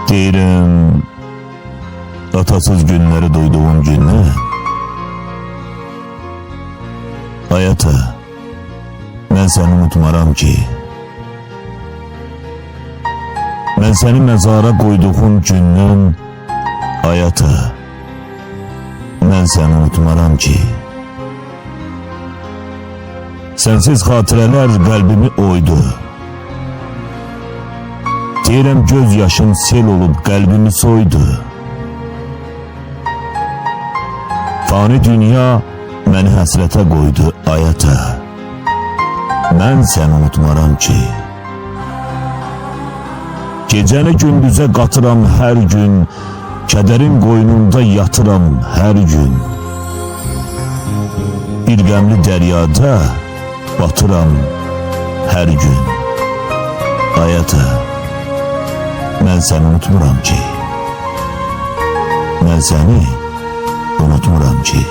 Deyirəm, atasız günləri duyduğum gündən, ay ata, mən səni unutmaram ki, mən səni məzara qoyduğum gündən, ay ata, mən səni unutmaram ki, sənsiz xatirələr qəlbimi oydu. Deyirəm, göz yaşım sel olub qəlbimi soydu. Fani dünya məni həsrətə qoydu, ay ata, mən səni unutmaram ki. Gecəni gündüzə qatıram hər gün, kədərin qoynunda yatıram hər gün. Bir qəmli dəryada batıram hər gün, ay ata, mən səni unutmuram ki. Mən səni unutmuram ki.